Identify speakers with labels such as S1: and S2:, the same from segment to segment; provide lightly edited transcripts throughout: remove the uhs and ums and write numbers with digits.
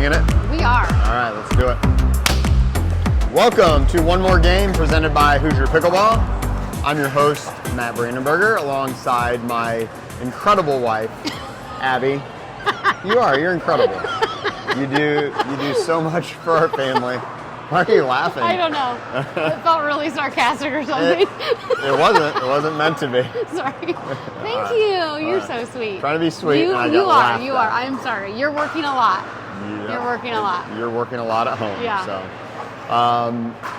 S1: winging it?
S2: We are.
S1: All right, let's do it. Welcome to One More Game presented by Hoosier Pickleball. I'm your host, Matt Brandenberger, alongside my incredible wife, Abby. You're incredible. You do so much for our family. Why are you laughing?
S2: I don't know. It felt really sarcastic or something.
S1: It wasn't meant to be.
S2: Sorry. Thank you. You're so sweet.
S1: Trying to be sweet.
S2: You
S1: are.
S2: I'm sorry. You're working a lot.
S1: Yeah.
S2: You're working a lot.
S1: You're working a lot at home.
S2: Yeah.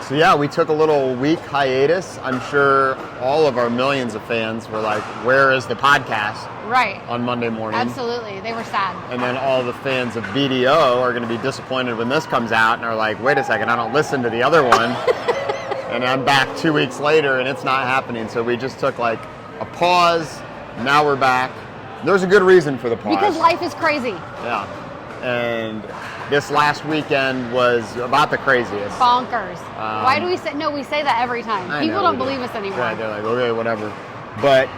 S1: So yeah, we took a little week hiatus. I'm sure all of our millions of fans were like, where is the podcast?
S2: Right.
S1: On Monday morning.
S2: Absolutely. They were sad.
S1: And then all the fans of BDO are going to be disappointed when this comes out and are like, wait a second, I don't listen to the other one. And I'm back 2 weeks later and it's not happening. So we just took like a pause. Now we're back. There's a good reason for the pause.
S2: Because life is crazy.
S1: Yeah. And this last weekend was about the craziest.
S2: Bonkers. Why do we say, no, we say that every time. People don't believe us anymore.
S1: Right, they're like, okay, whatever. But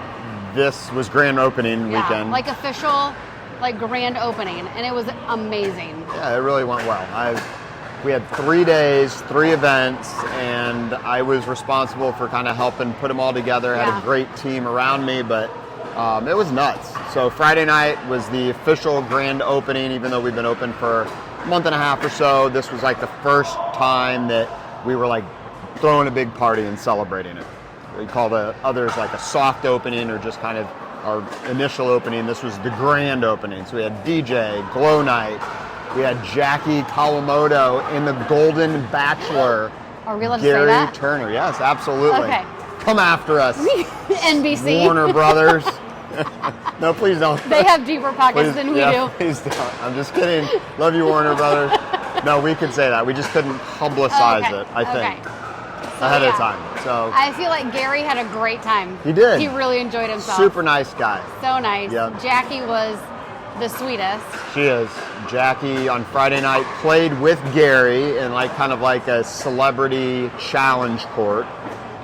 S1: this was grand opening weekend.
S2: Like official, like grand opening, and it was amazing.
S1: Yeah, it really went well. We had 3 days, 3 events, and I was responsible for kind of helping put them all together. I had a great team around me, but it was nuts. So Friday night was the official grand opening, even though we've been open for a month and a half or so. This was like the first time that we were like throwing a big party and celebrating it. We call the others like a soft opening or just kind of our initial opening. This was the grand opening. So we had DJ, Glow Night. We had Jackie Kawamoto in the Golden Bachelor.
S2: Are we allowed to
S1: say
S2: that?
S1: Gary Turner, yes, absolutely.
S2: Okay.
S1: Come after us.
S2: NBC.
S1: Warner Brothers. No, please don't.
S2: They have deeper pockets than we do.
S1: Please don't. I'm just kidding. Love you, Warner Brothers. No, we could say that. We just couldn't publicize it, I think. So, ahead of time. So
S2: I feel like Gary had a great time.
S1: He did.
S2: He really enjoyed himself.
S1: Super nice guy.
S2: So nice.
S1: Yep.
S2: Jackie was the sweetest.
S1: She is. Jackie on Friday night played with Gary in like kind of like a celebrity challenge court.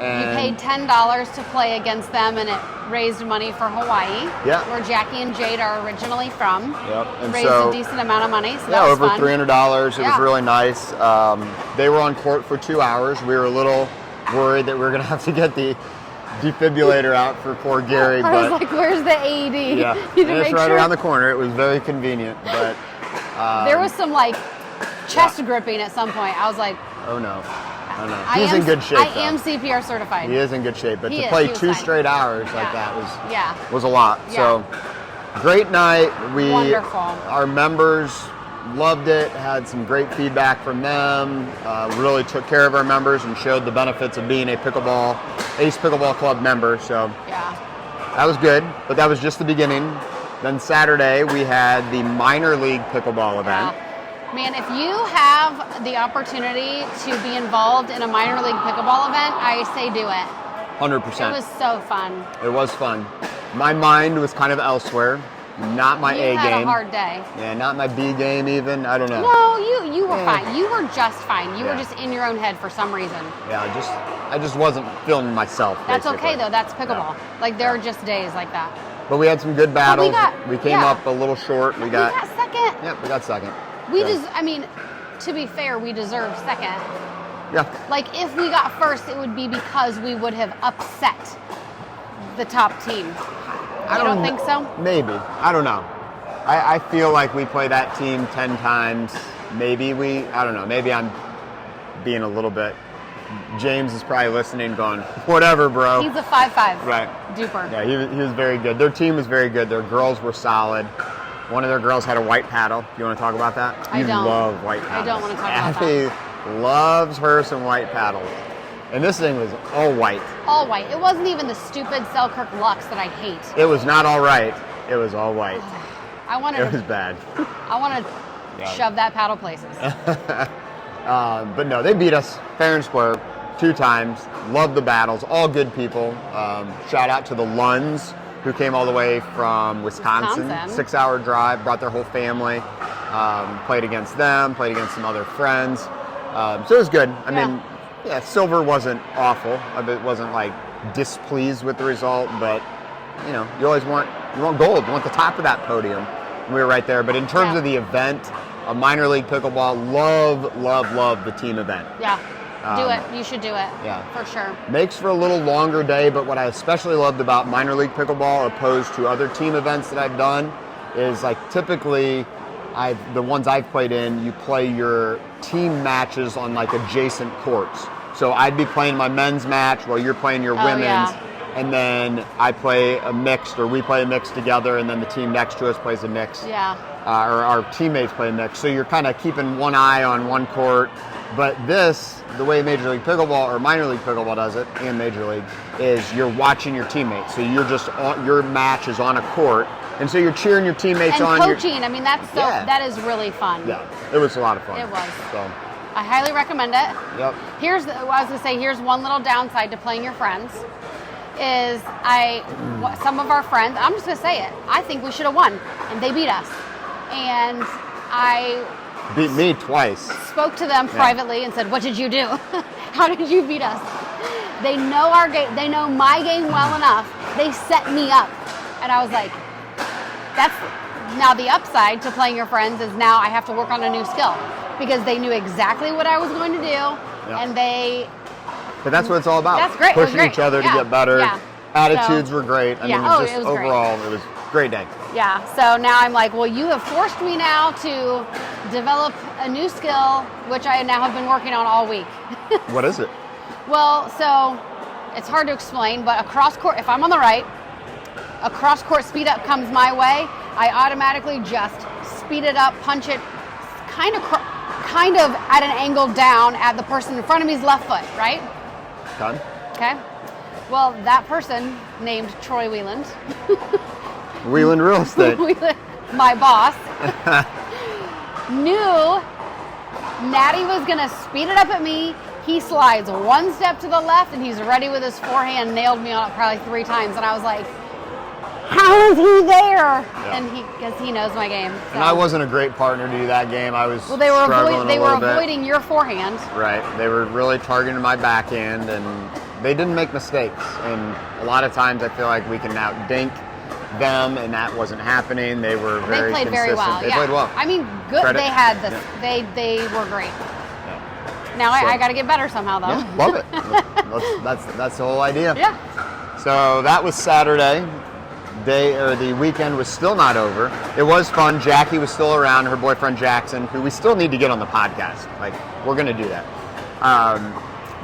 S1: And
S2: you paid $10 to play against them, and it raised money for Hawaii, where Jackie and Jade are originally from.
S1: Yep. And
S2: raised a decent amount of money, so that was
S1: over
S2: fun.
S1: $300. It was really nice. They were on court for 2 hours. We were a little worried that we were going to have to get the defibrillator out for poor Gary.
S2: I was like, where's the AED?
S1: Yeah, and it's right around the corner. It was very convenient. But
S2: there was some like chest gripping at some point. I was like,
S1: oh no. He's in good shape.
S2: I am CPR certified.
S1: He is in good shape, but to play 2 straight hours like that was a lot.
S2: Yeah.
S1: So great night.
S2: Wonderful.
S1: Our members loved it. Had some great feedback from them. Really took care of our members and showed the benefits of being a Ace Pickleball Club member. So that was good. But that was just the beginning. Then Saturday we had the minor league pickleball event.
S2: Man, if you have the opportunity to be involved in a minor league pickleball event, I say do it.
S1: 100%.
S2: It was so fun.
S1: It was fun. My mind was kind of elsewhere. Not my A game.
S2: You had a hard day.
S1: Yeah, not my B game even. I don't know.
S2: No, you were fine. You were just fine. You were just in your own head for some reason.
S1: Yeah, I just wasn't feeling myself.
S2: That's
S1: basically.
S2: okay though. That's pickleball. Like there are just days like that.
S1: But we had some good battles.
S2: We
S1: came up a little short. We got
S2: second.
S1: Yep, we got second.
S2: I mean, to be fair, we deserved second.
S1: Yeah.
S2: Like if we got first, it would be because we would have upset the top team. You don't think so?
S1: Maybe. I don't know. I feel like we play that team 10 times. Maybe I don't know. Maybe I'm being a little bit. James is probably listening going, whatever, bro.
S2: He's a 5'5".
S1: Right.
S2: Duper.
S1: Yeah, he was very good. Their team was very good. Their girls were solid. One of their girls had a white paddle. You want to talk about that?
S2: I don't.
S1: You love white paddles.
S2: I don't want to talk about
S1: that. Abby loves her some white paddles. And this thing was all white.
S2: All white. It wasn't even the stupid Selkirk Lux that I hate.
S1: It was not all right. It was all white.
S2: It
S1: was bad.
S2: I want to shove that paddle places.
S1: But no, they beat us fair and square 2 times. Loved the battles. All good people. Shout out to the Lunds, who came all the way from Wisconsin. 6-hour drive, brought their whole family. Played against them, played against some other friends. So it was good. I mean, silver wasn't awful. It wasn't like displeased with the result, but you always want gold. You want the top of that podium. We were right there. But in terms of the event, a minor league pickleball. Love the team event.
S2: Yeah. Do it. You should do it.
S1: Yeah.
S2: For sure.
S1: Makes for a little longer day, but what I especially loved about minor league pickleball opposed to other team events that I've done is like typically the ones I've played in, you play your team matches on like adjacent courts. So I'd be playing my men's match while you're playing your women's.
S2: Yeah.
S1: And then I play a mixed, or we play a mixed together, and then the team next to us plays a mixed.
S2: Yeah.
S1: Or our teammates play a mixed. So you're kind of keeping one eye on one court. But this, the way Major League Pickleball or Minor League Pickleball does it, and Major League, is you're watching your teammates. So you're just your match is on a court, and so you're cheering your teammates
S2: and
S1: on.
S2: And coaching. I mean, that is really fun.
S1: Yeah, it was a lot of fun.
S2: It was.
S1: So.
S2: I highly recommend it.
S1: Yep.
S2: Here's one little downside to playing your friends. Is some of our friends, I'm just going to say it, I think we should have won, and they beat us. And I
S1: beat me twice.
S2: Spoke to them privately and said, "What did you do? How did you beat us?" They know our game. They know my game well enough. They set me up, and I was like, "That's now the upside to playing your friends is now I have to work on a new skill because they knew exactly what I was going to do, and they."
S1: But that's what it's all about.
S2: That's great.
S1: Pushing each other to get better.
S2: Yeah.
S1: Attitudes were great. I mean,
S2: it was
S1: overall,
S2: great.
S1: It was a great day.
S2: Yeah. So now I'm like, well, you have forced me now to develop a new skill, which I now have been working on all week.
S1: What is it?
S2: Well, so it's hard to explain, but a cross court, if I'm on the right, a cross court speed up comes my way, I automatically just speed it up, punch it kind of at an angle down at the person in front of me's left foot, right?
S1: Done.
S2: Okay. Well, that person named Troy Wieland.
S1: Wieland Real Estate.
S2: My boss knew Natty was going to speed it up at me. He slides one step to the left, and he's ready with his forehand, nailed me on it probably 3 times. And I was like, how is he there? Yeah. And because he knows my game. So.
S1: And I wasn't a great partner to do that game. I was
S2: they were
S1: struggling
S2: avoiding your forehand.
S1: Right. They were really targeting my backhand, and they didn't make mistakes. And a lot of times I feel like we can now dink them, and that wasn't happening. They were very
S2: They played
S1: consistent.
S2: very well.
S1: They played well.
S2: I mean, good.
S1: Credit.
S2: They had this. Yeah. They were great.
S1: Yeah.
S2: Now I got to get better somehow, though.
S1: Yeah, love it. That's the whole idea.
S2: Yeah.
S1: So that was Saturday. The weekend was still not over. It was fun. Jackie was still around, her boyfriend Jackson, who we still need to get on the podcast. Like, we're going to do that.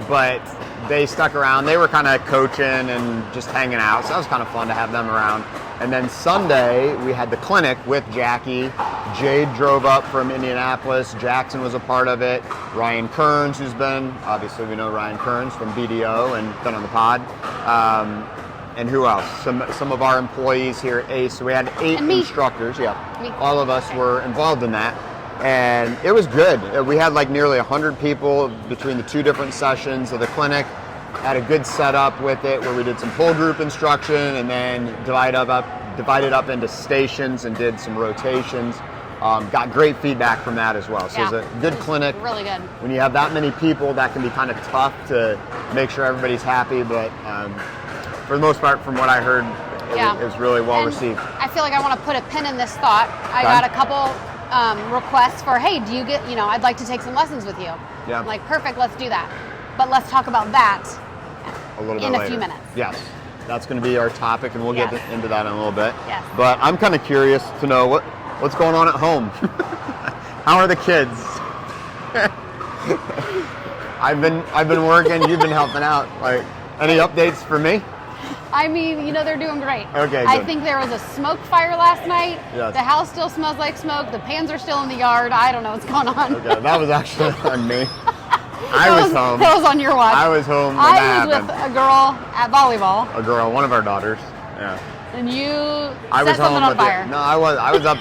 S1: But they stuck around. They were kind of coaching and just hanging out. So that was kind of fun to have them around. And then Sunday, we had the clinic with Jackie. Jade drove up from Indianapolis. Jackson was a part of it. Ryan Kearns, obviously we know Ryan Kearns from BDO and been on the pod. And who else? Some of our employees here at ACE. So we had 8 instructors. Yeah, all of us were involved in that, and it was good. We had like nearly 100 people between the 2 different sessions of the clinic. Had a good setup with it where we did some pull group instruction and then divided up into stations and did some rotations. Got great feedback from that as well. So it was a good clinic.
S2: Really good.
S1: When you have that many people, that can be kind of tough to make sure everybody's happy, but. For the most part, from what I heard, it was really well received.
S2: I feel like I want to put a pin in this thought. I got a couple requests for, hey, do you get, I'd like to take some lessons with you. Yeah. I'm like, perfect, let's do that. But let's talk about that
S1: a little bit
S2: in
S1: later.
S2: A few minutes.
S1: Yes. That's going to be our topic, and we'll get into that in a little bit.
S2: Yes.
S1: But I'm kind of curious to know what's going on at home. How are the kids? I've been working, you've been helping out. Like, any updates for me?
S2: I mean, they're doing great.
S1: Okay, good.
S2: I think there was a smoke fire last night.
S1: Yes.
S2: The house still smells like smoke. The pans are still in the yard. I don't know what's going on.
S1: Okay, that was actually on me. I was home.
S2: That was on your watch.
S1: I was home when
S2: that
S1: happened.
S2: I was with a girl at volleyball.
S1: A girl, one of our daughters. Yeah.
S2: And you
S1: home
S2: set something on fire.
S1: No, I was up.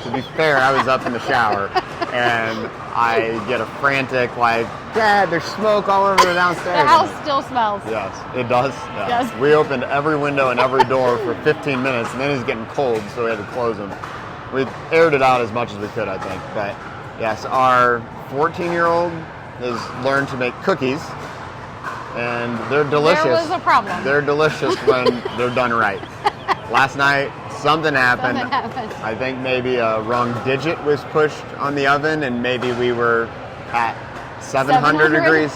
S1: To be fair, I was up in the shower, and I get a frantic like, Dad, there's smoke all over downstairs.
S2: The house still smells.
S1: Yes, it does. Yeah.
S2: Yes.
S1: We opened every window and every door for 15 minutes, and then it was getting cold, so we had to close them. We aired it out as much as we could, I think. But yes, our 14-year-old has learned to make cookies, and they're delicious.
S2: There was a problem.
S1: They're delicious when they're done right. Last night, Something happened.
S2: Something happened.
S1: I think maybe a wrong digit was pushed on the oven, and maybe we were at 700 degrees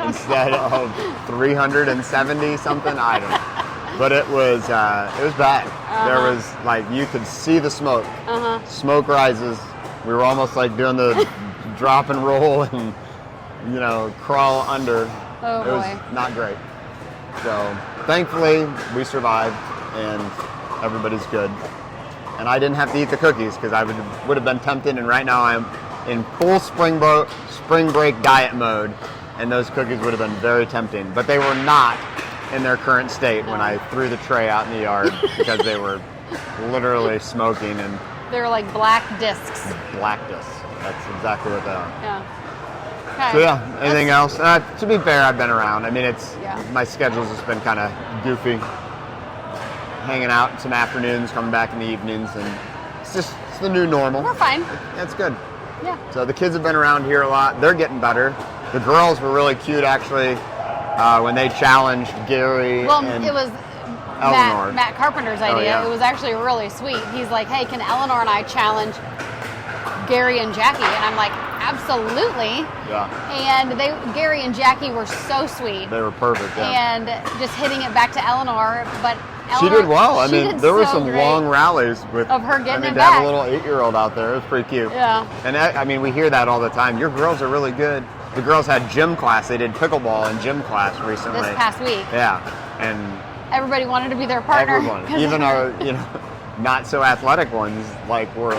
S1: instead of 370 something. I don't know. But it was bad. There was like, you could see the smoke. Smoke rises. We were almost like doing the drop and roll and, you know, crawl under.
S2: Oh boy.
S1: It was not great. So thankfully we survived and everybody's good. And I didn't have to eat the cookies because I would have been tempted, and right now I'm in full spring break diet mode, and those cookies would have been very tempting. But they were not in their current state when I threw the tray out in the yard because they were literally smoking, and
S2: they were like black discs.
S1: Black discs. That's exactly what they are.
S2: Yeah. Okay.
S1: So yeah, anything else? To be fair, I've been around. I mean, my schedule's just been kind of goofy. Hanging out some afternoons, coming back in the evenings, and it's the new normal.
S2: We're fine.
S1: That's good.
S2: Yeah.
S1: So the kids have been around here a lot. They're getting better. The girls were really cute, actually, when they challenged Gary and
S2: it was
S1: Eleanor.
S2: Matt Carpenter's idea.
S1: Oh, yeah.
S2: It was actually really sweet. He's like, hey, can Eleanor and I challenge Gary and Jackie? And I'm like, absolutely.
S1: Yeah.
S2: And Gary and Jackie were so sweet.
S1: They were perfect, yeah.
S2: And just hitting it back to Eleanor, but
S1: she
S2: Eleanor,
S1: did well. I mean, there were some
S2: great
S1: long rallies with
S2: of her getting
S1: I mean,
S2: it
S1: to have
S2: back.
S1: a little 8-year-old out there. It was pretty cute.
S2: Yeah.
S1: And I mean, we hear that all the time. Your girls are really good. The girls had gym class. They did pickleball in gym class recently.
S2: This past week.
S1: Yeah. And
S2: everybody wanted to be their partner.
S1: everyone, even our, not so athletic ones, were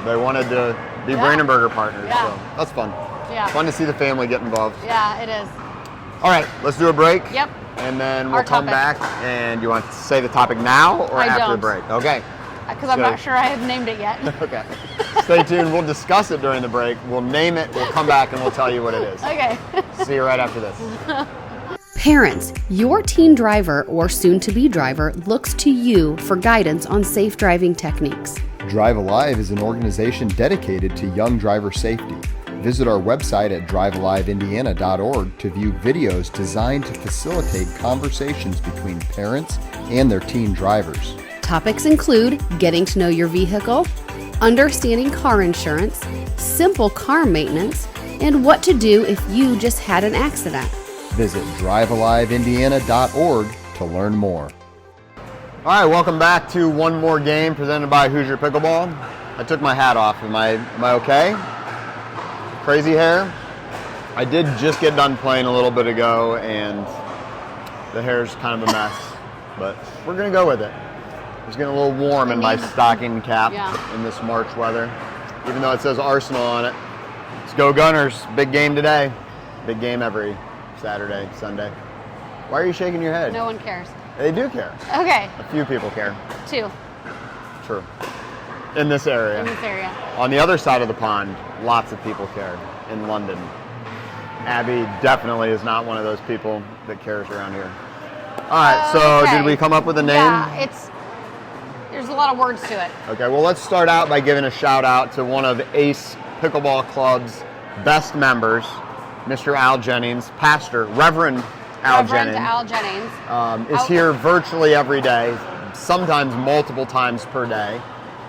S1: they wanted to be Brandenburger partners.
S2: Yeah.
S1: So that's fun.
S2: Yeah.
S1: Fun to see the family get involved.
S2: Yeah, it is.
S1: All right, let's do a break.
S2: Yep.
S1: And then we'll
S2: Our
S1: come
S2: topic.
S1: back. And you want to say the topic now or
S2: I
S1: after
S2: don't.
S1: the break? Okay.
S2: Because I'm not sure I have named it yet.
S1: Okay. Stay tuned. We'll discuss it during the break. We'll name it. We'll come back and we'll tell you what it is.
S2: Okay.
S1: See you right after this.
S3: Parents, your teen driver or soon-to-be driver looks to you for guidance on safe driving techniques.
S4: Drive Alive is an organization dedicated to young driver safety. Visit our website at drivealiveindiana.org to view videos designed to facilitate conversations between parents and their teen drivers.
S3: Topics include getting to know your vehicle, understanding car insurance, simple car maintenance, and what to do if you just had an accident.
S4: Visit drivealiveindiana.org to learn more.
S1: All right, welcome back to one more game presented by Hoosier Pickleball. I took my hat off. Am I okay? Crazy hair. I did just get done playing a little bit ago, and the hair's kind of a mess, but we're gonna go with it. It's getting a little warm in my stocking cap in this March weather, even though it says Arsenal on it. Let's go Gunners! Big game today. Big game every Saturday, Sunday. Why are you shaking your head?
S2: No one cares.
S1: They do care.
S2: Okay.
S1: A few people care.
S2: 2.
S1: True. In this area.
S2: In this area.
S1: On the other side of the pond, lots of people care in London. Abby definitely is not one of those people that cares around here. All right, so did we come up with a name?
S2: Yeah, there's a lot of words to it.
S1: Okay, well, let's start out by giving a shout out to one of Ace Pickleball Club's best members, Mr. Al Jennings, Pastor, Reverend Al Jennings, is here virtually every day, sometimes multiple times per day,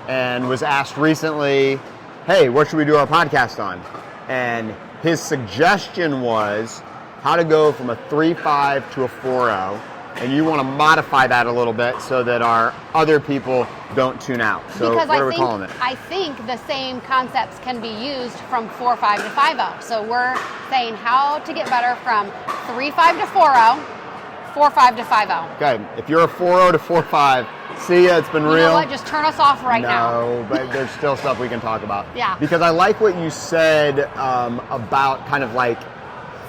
S1: and was asked recently, hey, what should we do our podcast on? And his suggestion was how to go from a 3.5 to a 4.0, and you want to modify that a little bit so that our other people don't tune out. So
S2: because
S1: what are we calling it?
S2: I think the same concepts can be used from 4.5 to 5.0. So we're saying how to get better from 3.5 to 4.0, 4.5 to 5.0.
S1: Okay, if you're a 4.0 to 4.5, see ya, it's been real.
S2: You know what, just turn us off right now.
S1: No, but there's still stuff we can talk about.
S2: Yeah.
S1: Because I like what you said about kind of like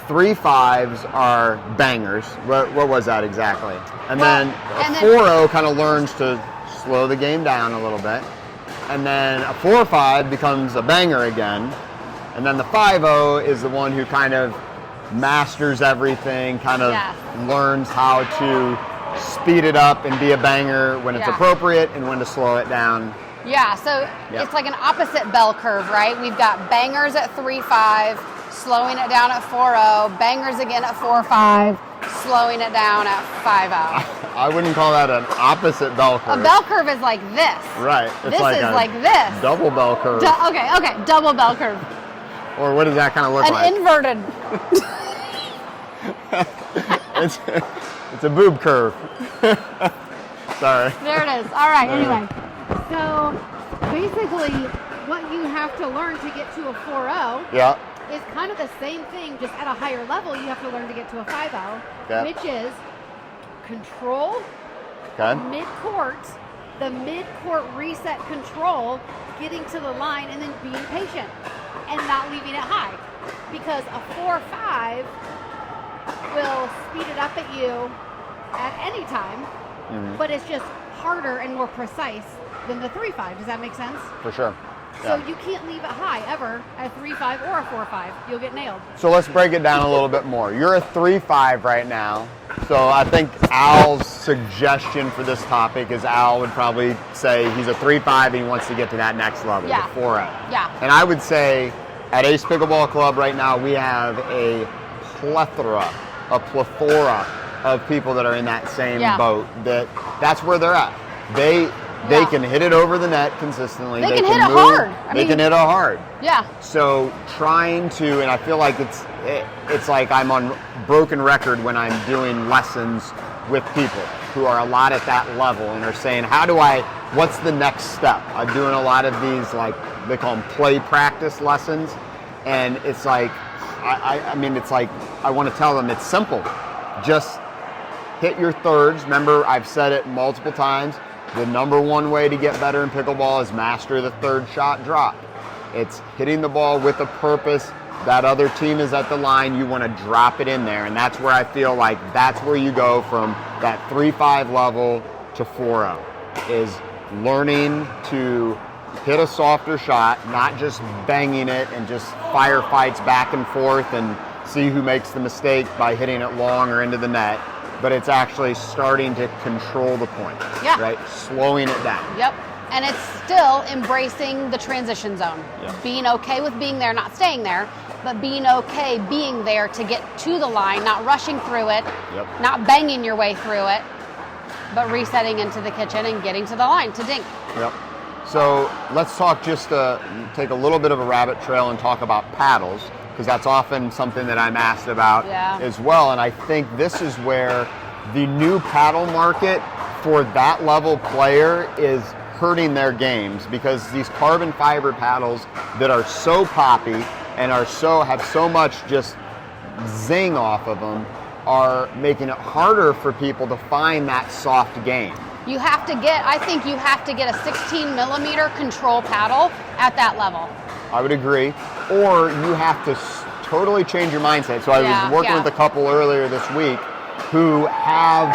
S1: 3.5s are bangers. What was that exactly? And then a 4.0 kind of learns to slow the game down a little bit. And then a 4.5 becomes a banger again. And then the 5.0 is the one who kind of masters everything, kind of learns how to speed it up and be a banger when it's appropriate and when to slow it down.
S2: Yeah, so it's like an opposite bell curve, right? We've got bangers at 3.5, slowing it down at 4.0, bangers again at 4.5, slowing it down at 5-0.
S1: I wouldn't call that an opposite bell curve.
S2: A bell curve is like this.
S1: Right.
S2: This is like this.
S1: Double bell curve.
S2: Okay, double bell curve.
S1: Or what does that kind of look like?
S2: An inverted.
S1: It's a boob curve. Sorry.
S2: There it is. All right, anyway.
S3: So basically, what you have to learn to get to a 4-0
S1: Yeah.
S3: is kind of the same thing, just at a higher level. You have to learn to get to a 5-0,
S1: Okay.
S3: which is control
S1: Okay.
S3: mid-court, the mid-court reset control, getting to the line, and then being patient and not leaving it high. Because a 4-5 will speed it up at you at any time, but it's just harder and more precise than the 3-5. Does that make sense?
S1: For sure.
S3: So
S1: Yeah.
S3: you can't leave it high ever at a 3-5 or a 4-5. You'll get nailed.
S1: So let's break it down a little bit more. You're a 3-5 right now. So I think Al's suggestion for this topic is Al would probably say he's a 3-5 and he wants to get to that next level,
S2: Yeah.
S1: the 4-0.
S2: Yeah.
S1: And I would say at Ace Pickleball Club right now, we have a plethora of people that are in that same
S2: Yeah.
S1: boat. That's where they're at. They
S2: Yeah.
S1: can hit it over the net consistently.
S2: They can hit it
S1: move,
S2: hard.
S1: They can hit it hard.
S2: Yeah.
S1: So trying to, and I feel like it's like I'm on broken record when I'm doing lessons with people who are a lot at that level and are saying, what's the next step? I'm doing a lot of these, like they call them play practice lessons. And it's like, I mean, it's like, I want to tell them it's simple. Just hit your thirds. Remember, I've said it multiple times. The number one way to get better in pickleball is master the third shot drop. It's hitting the ball with a purpose. That other team is at the line. You want to drop it in there. And that's where I feel like that's where you go from that 3-5 level to 4-0 is learning to hit a softer shot, not just banging it and just firefights back and forth and see who makes the mistake by hitting it long or into the net. But it's actually starting to control the point,
S2: Yeah.
S1: right? Slowing it down.
S2: Yep. And it's still embracing the transition zone.
S1: Yeah.
S2: Being okay with being there, not staying there, but being okay being there to get to the line, not rushing through it,
S1: Yep.
S2: not banging your way through it, but resetting into the kitchen and getting to the line to dink.
S1: Yep. So let's talk take a little bit of a rabbit trail and talk about paddles, because that's often something that I'm asked about as well. And I think this is where the new paddle market for that level player is hurting their games, because these carbon fiber paddles that are so poppy and have so much just zing off of them are making it harder for people to find that soft game.
S2: I think you have to get a 16 millimeter control paddle at that level.
S1: I would agree. Or you have to totally change your mindset. So I was working with a couple earlier this week who have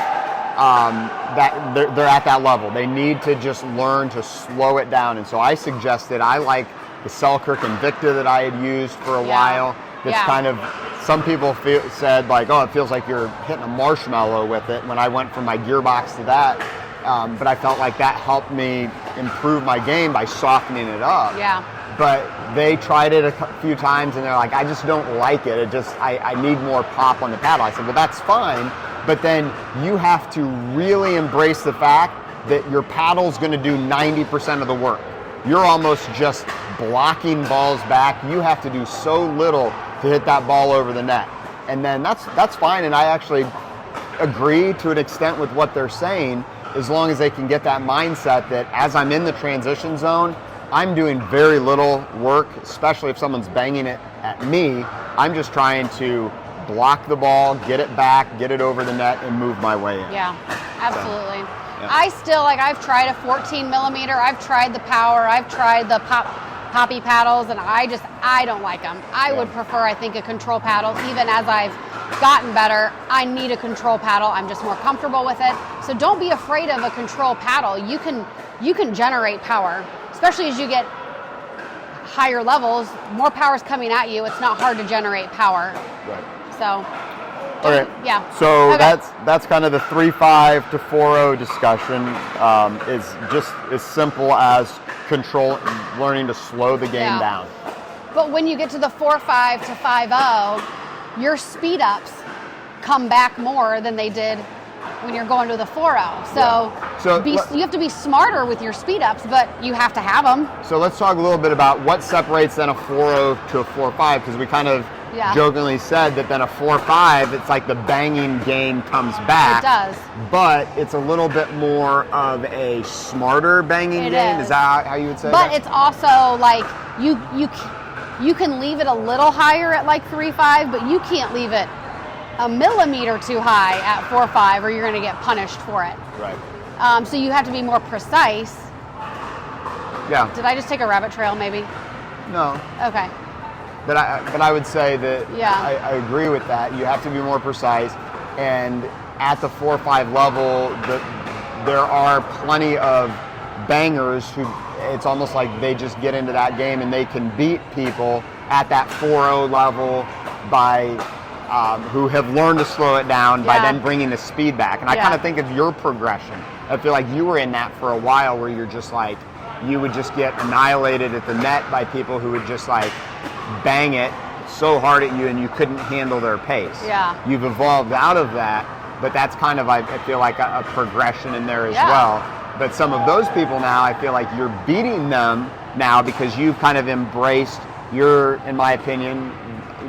S1: they're at that level. They need to just learn to slow it down. And so I suggested, I like the Selkirk Invicta that I had used for a while. That's kind of, some people said like, oh, it feels like you're hitting a marshmallow with it when I went from my gearbox to that. But I felt like that helped me improve my game by softening it up.
S2: Yeah.
S1: But they tried it a few times and they're like, I just don't like it. I need more pop on the paddle. I said, well, that's fine. But then you have to really embrace the fact that your paddle's going to do 90% of the work. You're almost just blocking balls back. You have to do so little to hit that ball over the net. And then that's fine. And I actually agree to an extent with what they're saying, as long as they can get that mindset that as I'm in the transition zone, I'm doing very little work, especially if someone's banging it at me. I'm just trying to block the ball, get it back, get it over the net, and move my way in.
S2: Yeah, absolutely.
S1: So,
S2: I still, I've tried a 14 millimeter, I've tried the power, I've tried the poppy paddles, and I don't like them. I would prefer, I think, a control paddle. Even as I've gotten better, I need a control paddle. I'm just more comfortable with it. So don't be afraid of a control paddle. You can generate power, especially as you get higher levels. More power's coming at you. It's not hard to generate power.
S1: Right.
S2: So.
S1: Okay.
S2: Yeah.
S1: So
S2: okay.
S1: that's kind of the 3-5 to 4-0 discussion. Is just as simple as learning to slow the game down.
S2: But when you get to the 4-5 to 5-0, your speed ups come back more than they did when you're going to the 4.0. So, you have to be smarter with your speed ups, but you have to have them.
S1: So let's talk a little bit about what separates then a 4.0 to a 4.5, because we kind of jokingly said that then a 4.5, it's like the banging game comes back.
S2: It does.
S1: But it's a little bit more of a smarter banging game. Is that how you would say
S2: But
S1: that?
S2: it's also like you can leave it a little higher at like 3.5, but you can't leave it a millimeter too high at 4.5 or you're going to get punished for it.
S1: Right.
S2: So you have to be more precise.
S1: Yeah.
S2: Did I just take a rabbit trail maybe?
S1: No.
S2: Okay.
S1: But I would say that I agree with that. You have to be more precise, and at the 4.5 level, there are plenty of bangers who it's almost like they just get into that game and they can beat people at that 4.0 level by who have learned to slow it down by then bringing the speed back. And I kind of think of your progression. I feel like you were in that for a while where you're just like, you would just get annihilated at the net by people who would just like bang it so hard at you and you couldn't handle their pace.
S2: Yeah.
S1: You've evolved out of that, but that's kind of, I feel like, a progression in there as well. But some of those people now, I feel like you're beating them now because you've kind of embraced, you're, in my opinion,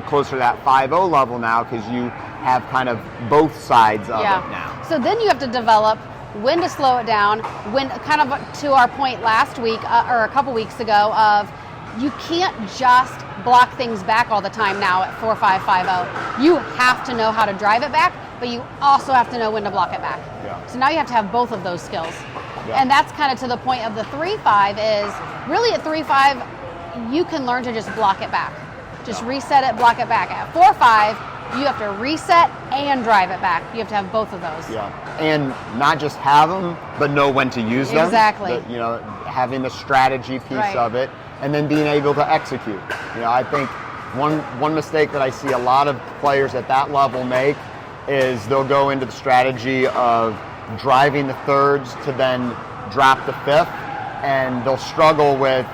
S1: closer to that 5.0 level now because you have kind of both sides of it now.
S2: So then you have to develop when to slow it down, when kind of to our point last week or a couple weeks ago of you can't just block things back all the time now at 4.5, 5.0. You have to know how to drive it back, but you also have to know when to block it back.
S1: Yeah.
S2: So now you have to have both of those skills.
S1: Yeah.
S2: And that's kind of to the point of the 3.5 is really at 3.5, you can learn to just block it back. Just reset it, block it back. At 4.5, you have to reset and drive it back. You have to have both of those.
S1: Yeah, and not just have them, but know when to use them.
S2: Exactly.
S1: Having the strategy piece of it, and then being able to execute. I think one mistake that I see a lot of players at that level make is they'll go into the strategy of driving the thirds to then drop the fifth, and they'll struggle with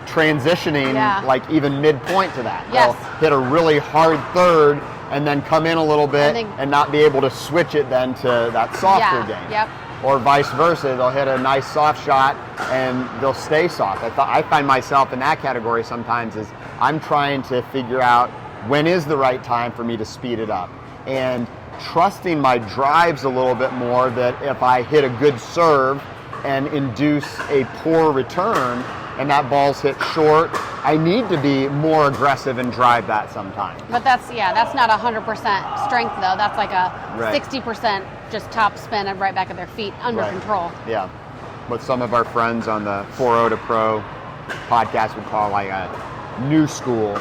S1: transitioning like even midpoint to that.
S2: Yes.
S1: They'll hit a really hard third and then come in a little bit and not be able to switch it then to that softer game.
S2: Yep.
S1: Or vice versa, they'll hit a nice soft shot and they'll stay soft. I find myself in that category sometimes is I'm trying to figure out when is the right time for me to speed it up. And trusting my drives a little bit more that if I hit a good serve and induce a poor return and that ball's hit short, I need to be more aggressive and drive that sometimes.
S2: But that's not 100% strength though. That's like a 60% just top spin and right back at their feet under control.
S1: Yeah. What some of our friends on the 4.0 to Pro podcast would call like a new school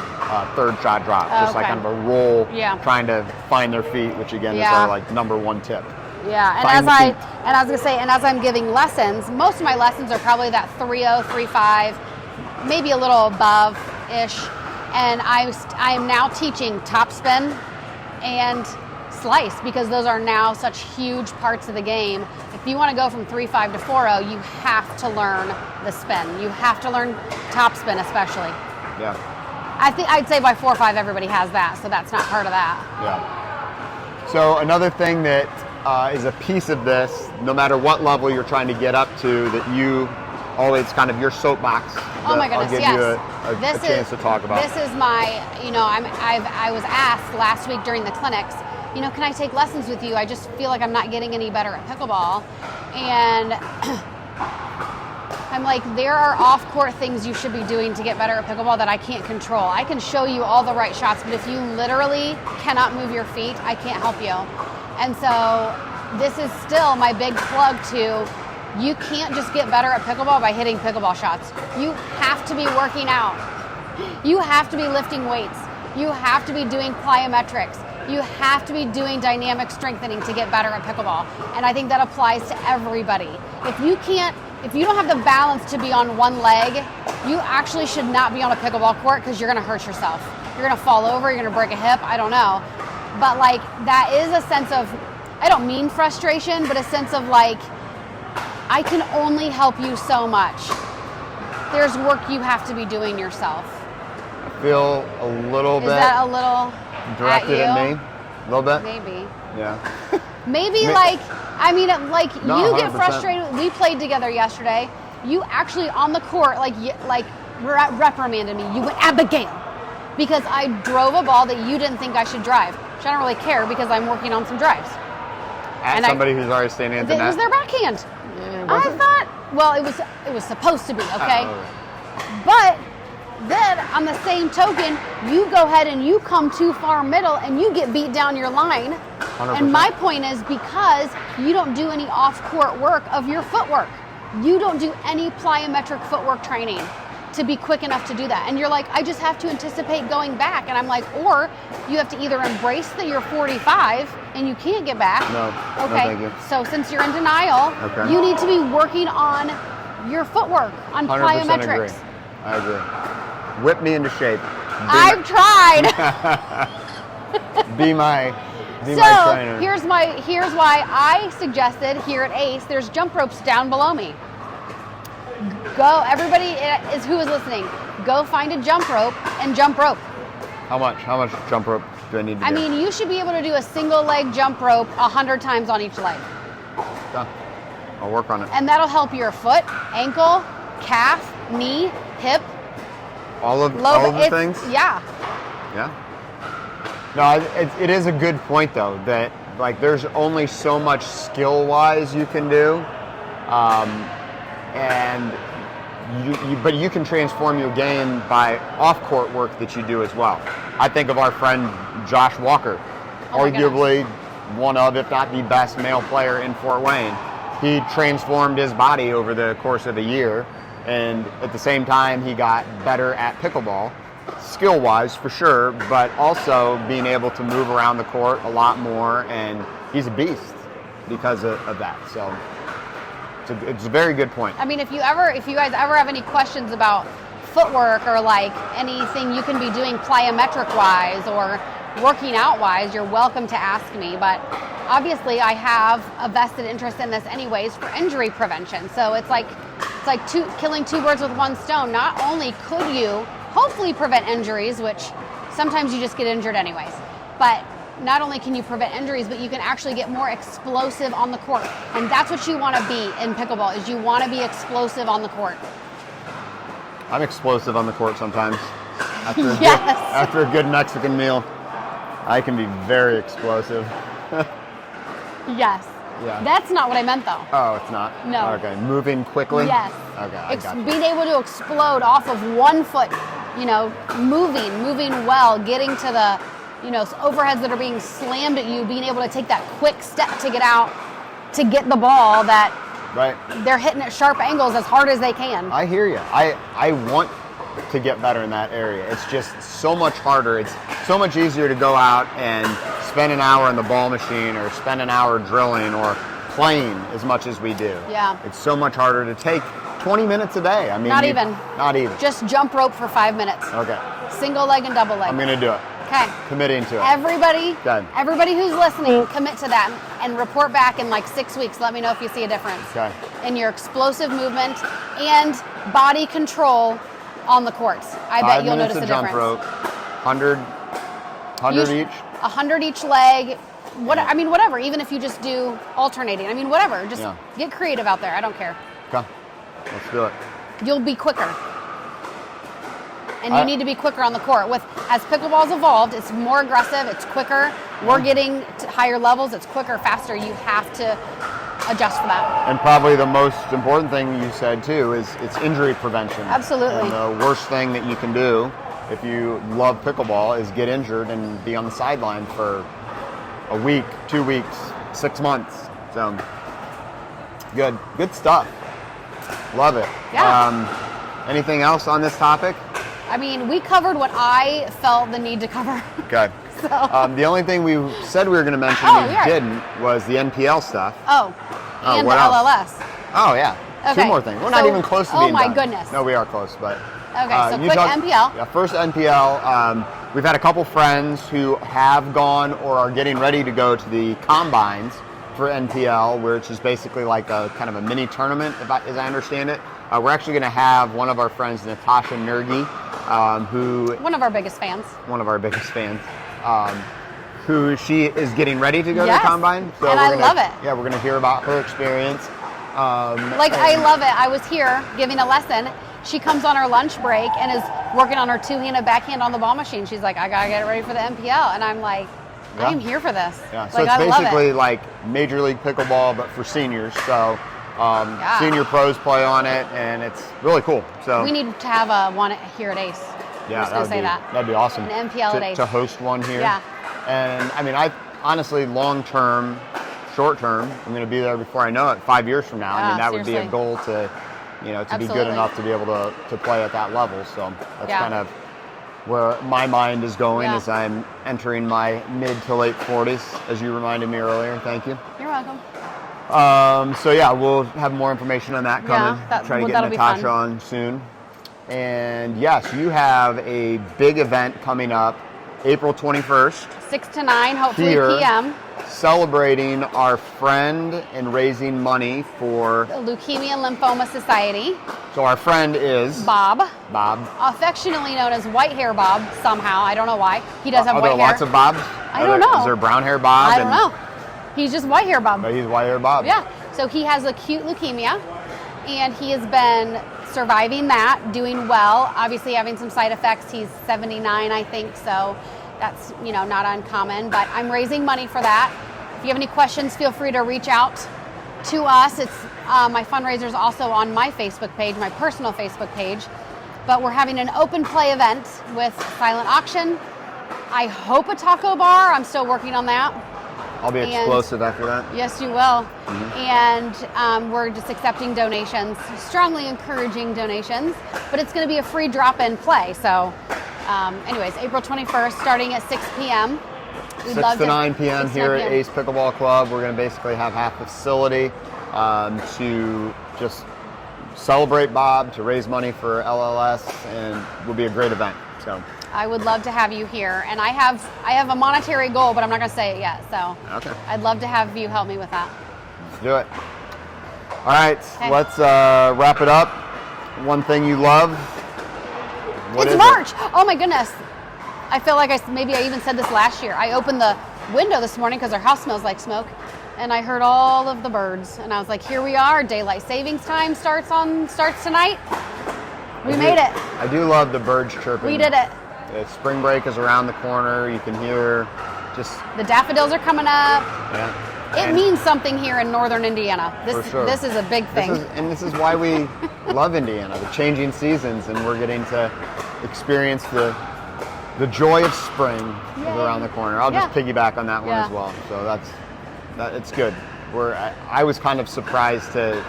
S1: third shot drop. Just like kind of a roll, trying to find their feet, which again is our like number one tip.
S2: Yeah, and as I'm giving lessons, most of my lessons are probably that 3.0, 3.5, maybe a little above-ish. And I'm now teaching top spin and slice because those are now such huge parts of the game. If you want to go from 3.5 to 4.0, you have to learn the spin. You have to learn top spin especially.
S1: Yeah.
S2: I'd say by 4.5 everybody has that, so that's not part of that.
S1: Yeah. So another thing that is a piece of this, no matter what level you're trying to get up to, that you always kind of your soapbox.
S2: Oh my goodness,
S1: I'll give you a chance to talk about.
S2: This is my, I was asked last week during the clinics, can I take lessons with you? I just feel like I'm not getting any better at pickleball. And I'm like, there are off-court things you should be doing to get better at pickleball that I can't control. I can show you all the right shots, but if you literally cannot move your feet, I can't help you. And so this is still my big plug to, you can't just get better at pickleball by hitting pickleball shots. You have to be working out. You have to be lifting weights. You have to be doing plyometrics. You have to be doing dynamic strengthening to get better at pickleball. And I think that applies to everybody. If you don't have the balance to be on one leg, you actually should not be on a pickleball court because you're going to hurt yourself. You're going to fall over, you're going to break a hip, I don't know. But like, that is a sense of, I don't mean frustration, but a sense of like, I can only help you so much. There's work you have to be doing yourself.
S1: I feel a little bit.
S2: Is that a little
S1: directed at me? A little bit?
S2: Maybe.
S1: Yeah.
S2: Maybe like, I mean, like
S1: No,
S2: you get
S1: 100%.
S2: frustrated. We played together yesterday. You actually on the court, like reprimanded me. You went, Abigail, because I drove a ball that you didn't think I should drive. Which I don't really care because I'm working on some drives.
S1: At somebody who's already standing at the
S2: It
S1: net?
S2: was their backhand.
S1: Yeah,
S2: I
S1: was it?
S2: thought, well, it was supposed to be, okay?
S1: Oh,
S2: But then on the same token, you go ahead and you come too far middle and you get beat down your line.
S1: 100%.
S2: And my point is because you don't do any off-court work of your footwork. You don't do any plyometric footwork training to be quick enough to do that. And you're like, I just have to anticipate going back. And I'm like, or you have to either embrace that you're 45 and you can't get back.
S1: No.
S2: Okay.
S1: No, thank you.
S2: So since you're in denial,
S1: Okay.
S2: you need to be working on your footwork, on
S1: 100%
S2: plyometrics.
S1: agree. I agree. Whip me into shape.
S2: I've tried.
S1: Be my
S2: So
S1: trainer.
S2: here's why I suggested here at Ace, there's jump ropes down below me. Go, everybody who is listening, go find a jump rope and jump rope.
S1: How much jump rope do I need to do?
S2: I mean, you should be able to do a single leg jump rope 100 times on each leg.
S1: Done. I'll work on it.
S2: And that'll help your foot, ankle, calf, knee, hip,
S1: All of
S2: low.
S1: the things?
S2: Yeah.
S1: Yeah. No, it is a good point though that like there's only so much skill wise you can do, and but you can transform your game by off court work that you do as well. I think of our friend Josh Walker,
S2: Oh my
S1: arguably one of, if not the best male player in Fort Wayne. He transformed his body over the course of a year, and at the same time he got better at pickleball. Skill-wise, for sure, but also being able to move around the court a lot more, and he's a beast because of that. So it's a very good point.
S2: I mean, if you guys ever have any questions about footwork or like anything you can be doing plyometric wise or working out wise, you're welcome to ask me. But obviously, I have a vested interest in this anyways for injury prevention. So it's like killing two birds with one stone. Not only could you hopefully prevent injuries, which sometimes you just get injured anyways, but not only can you prevent injuries, but you can actually get more explosive on the court. And that's what you want to be in pickleball, is you want to be explosive on the court.
S1: I'm explosive on the court sometimes.
S2: Yes.
S1: After a good Mexican meal, I can be very explosive.
S2: Yes.
S1: Yeah.
S2: That's not what I meant though.
S1: Oh, it's not?
S2: No.
S1: Okay, moving quickly?
S2: Yes.
S1: Okay, I got you.
S2: Being able to explode off of one foot, moving well, getting to the, overheads that are being slammed at you, being able to take that quick step to get out, to get the ball that
S1: Right.
S2: they're hitting at sharp angles as hard as they can.
S1: I hear you. I want to get better in that area. It's just so much harder. It's so much easier to go out and spend an hour in the ball machine or spend an hour drilling or playing as much as we do.
S2: Yeah.
S1: It's so much harder to take 20 minutes a day. I mean,
S2: Not even.
S1: Not even.
S2: Just jump rope for 5 minutes.
S1: Okay.
S2: Single leg and double leg.
S1: I'm going to do it.
S2: Okay.
S1: Committing to it. Done.
S2: Everybody who's listening, commit to that and report back in like 6 weeks. Let me know if you see a difference
S1: Okay.
S2: in your explosive movement and body control on the courts. I bet you'll notice a difference.
S1: 5 minutes of jump rope, 100 each.
S2: 100 each leg. Whatever. Even if you just do alternating. Whatever. Just get creative out there. I don't care.
S1: Okay. Let's do it.
S2: You'll be quicker. And you need to be quicker on the court. As pickleball's evolved, it's more aggressive, it's quicker. We're getting to higher levels, it's quicker, faster. You have to adjust for that.
S1: And probably the most important thing you said too is it's injury prevention.
S2: Absolutely.
S1: And the worst thing that you can do if you love pickleball is get injured and be on the sideline for a week, 2 weeks, 6 months. So good stuff. Love it.
S2: Yeah.
S1: Anything else on this topic?
S2: We covered what I felt the need to cover.
S1: Okay.
S2: So.
S1: The only thing we said we were going to mention didn't was the NPL stuff.
S2: And
S1: what
S2: the
S1: else?
S2: LLS.
S1: Oh, yeah.
S2: Okay.
S1: 2 more things. We're not even close to being done.
S2: Oh, my goodness.
S1: No, we are close, but...
S2: Okay, so quick NPL.
S1: Yeah, first NPL. We've had a couple friends who have gone or are getting ready to go to the combines for NPL, which is basically like a kind of a mini tournament, as I understand it. We're actually going to have one of our friends, Natasha Nergi, who...
S2: One of our biggest fans.
S1: she is getting ready to go to
S2: Yes.
S1: the combine. So
S2: And
S1: we're
S2: I
S1: gonna,
S2: love it.
S1: Yeah, we're going to hear about her experience.
S2: I love it. I was here giving a lesson. She comes on her lunch break and is working on her two-handed backhand on the ball machine. She's like, I gotta get it ready for the MPL, and I'm like,
S1: Yeah.
S2: I am here for this.
S1: Yeah, so
S2: Like,
S1: it's
S2: I love
S1: basically
S2: it.
S1: like Major League Pickleball, but for seniors. So
S2: Yeah.
S1: senior pros play on it, and it's really cool. So
S2: We need to have one here at Ace.
S1: yeah,
S2: I'm just gonna say that.
S1: that'd be awesome.
S2: An MPL
S1: to,
S2: at Ace.
S1: to host one here.
S2: Yeah.
S1: And I mean, I honestly, long term, short term, I'm going to be there before I know it. 5 years from now, I
S2: Yeah,
S1: mean, that would be a
S2: seriously.
S1: goal to, to be
S2: Absolutely.
S1: good enough to be able to play at that level. So that's
S2: Yeah.
S1: kind of where my mind is going
S2: Yeah.
S1: as I'm entering my mid to late 40s, as you reminded me earlier. Thank you.
S2: You're welcome.
S1: So yeah, we'll have more information on that coming. Try to get
S2: that'll be
S1: Natasha
S2: fun.
S1: on soon. And yes, you have a big event coming up, April 21st,
S2: 6 to 9, hopefully
S1: here,
S2: p.m.
S1: celebrating our friend and raising money for.
S2: The Leukemia and Lymphoma Society.
S1: So our friend is
S2: Bob,
S1: Bob.
S2: affectionately known as White Hair Bob somehow. I don't know why. He does have
S1: Are
S2: white
S1: there
S2: hair.
S1: lots of Bobs?
S2: I don't know.
S1: Is there brown hair Bob?
S2: I don't know. He's just White Hair Bob.
S1: But he's white hair Bob.
S2: Yeah. So he has acute leukemia, and he has been surviving that, doing well. Obviously, having some side effects. He's 79, I think. So that's not uncommon. But I'm raising money for that. If you have any questions, feel free to reach out to us. It's my fundraiser is also on my Facebook page, my personal Facebook page. But we're having an open play event with silent auction. I hope a taco bar. I'm still working on that.
S1: I'll be explosive after that.
S2: Yes, you will. And we're just accepting donations, strongly encouraging donations, but it's going to be a free drop-in play. So anyways, April 21st, starting at 6 p.m.
S1: 6 to 9 p.m.
S2: 6 to
S1: here
S2: 9
S1: at
S2: p.m.
S1: Ace Pickleball Club. We're going to basically have half the facility to just celebrate Bob, to raise money for LLS, and will be a great event. So
S2: I would love to have you here, and I have a monetary goal, but I'm not going to say it yet. So
S1: okay,
S2: I'd love to have you help me with that.
S1: let's do it. All right,
S2: Okay.
S1: let's wrap it up. One thing you love. What
S2: It's
S1: is
S2: March.
S1: It?
S2: Oh my goodness. I feel like maybe I even said this last year. I opened the window this morning because our house smells like smoke, and I heard all of the birds, and I was like, here we are. Daylight savings time starts tonight. We made it.
S1: I do love the birds chirping.
S2: We did it.
S1: Spring break is around the corner. You can hear just
S2: The daffodils are coming up.
S1: yeah.
S2: It
S1: And
S2: means something here in northern Indiana.
S1: For sure.
S2: This is a big thing.
S1: This is why we love Indiana, the changing seasons, and we're getting to experience the joy of spring is
S2: Yay.
S1: around the corner. I'll just
S2: Yeah.
S1: piggyback on that one
S2: Yeah.
S1: as well. So it's good. I was kind of surprised to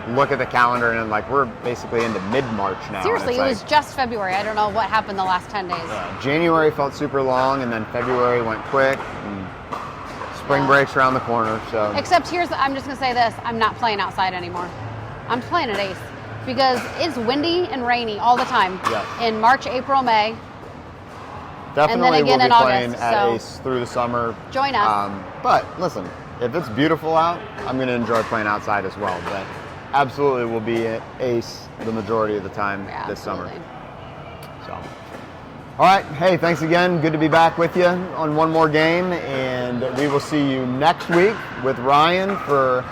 S1: look at the calendar and we're basically into mid-March now. and
S2: Seriously,
S1: it's
S2: it was just February. I don't know what happened the last 10 days.
S1: January felt super long, and then February went quick. And spring break's around the corner. So
S2: Except I'm just going to say this, I'm not playing outside anymore. I'm playing at Ace because it's windy and rainy all the time.
S1: Yes.
S2: In March, April, May.
S1: definitely
S2: again
S1: we'll
S2: in
S1: be playing
S2: August,
S1: at
S2: so
S1: Ace through the summer.
S2: Join us.
S1: But listen, if it's beautiful out, I'm going to enjoy playing outside as well. But absolutely, we'll be at Ace the majority of the time
S2: Yeah,
S1: this summer.
S2: absolutely.
S1: So, all right. Hey, thanks again. Good to be back with you on one more game, and we will see you next week with Ryan for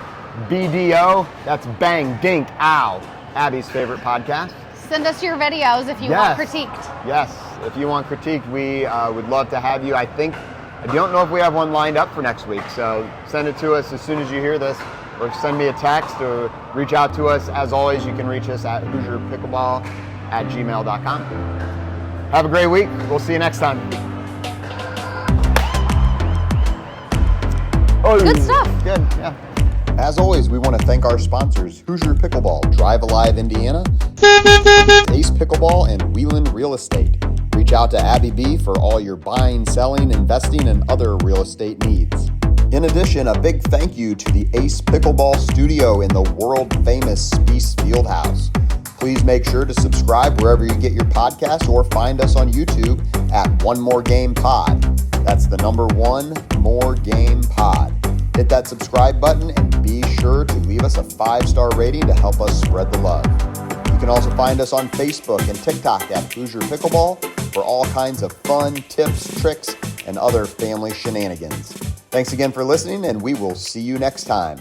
S1: BDO. That's Bang Dink Ow, Abby's favorite podcast.
S2: Send us your videos if you want critiqued.
S1: Yes, if you want critique, we would love to have you. I don't know if we have one lined up for next week, so send it to us as soon as you hear this, or send me a text, or reach out to us. As always, you can reach us at HoosierPickleball@gmail.com. Have a great week. We'll see you next time. Oh,
S2: Good stuff.
S1: Good, yeah.
S4: As always, we want to thank our sponsors, Hoosier Pickleball, Drive Alive Indiana, Ace Pickleball, and Wheelan Real Estate. Reach out to Abby B for all your buying, selling, investing, and other real estate needs. In addition, a big thank you to the Ace Pickleball Studio in the world-famous Spiece Fieldhouse. Please make sure to subscribe wherever you get your podcasts or find us on YouTube at One More Game Pod. That's the number One More Game Pod. Hit that subscribe button and be sure to leave us a 5-star rating to help us spread the love. You can also find us on Facebook and TikTok at Hoosier Pickleball for all kinds of fun tips, tricks, and other family shenanigans. Thanks again for listening, and we will see you next time.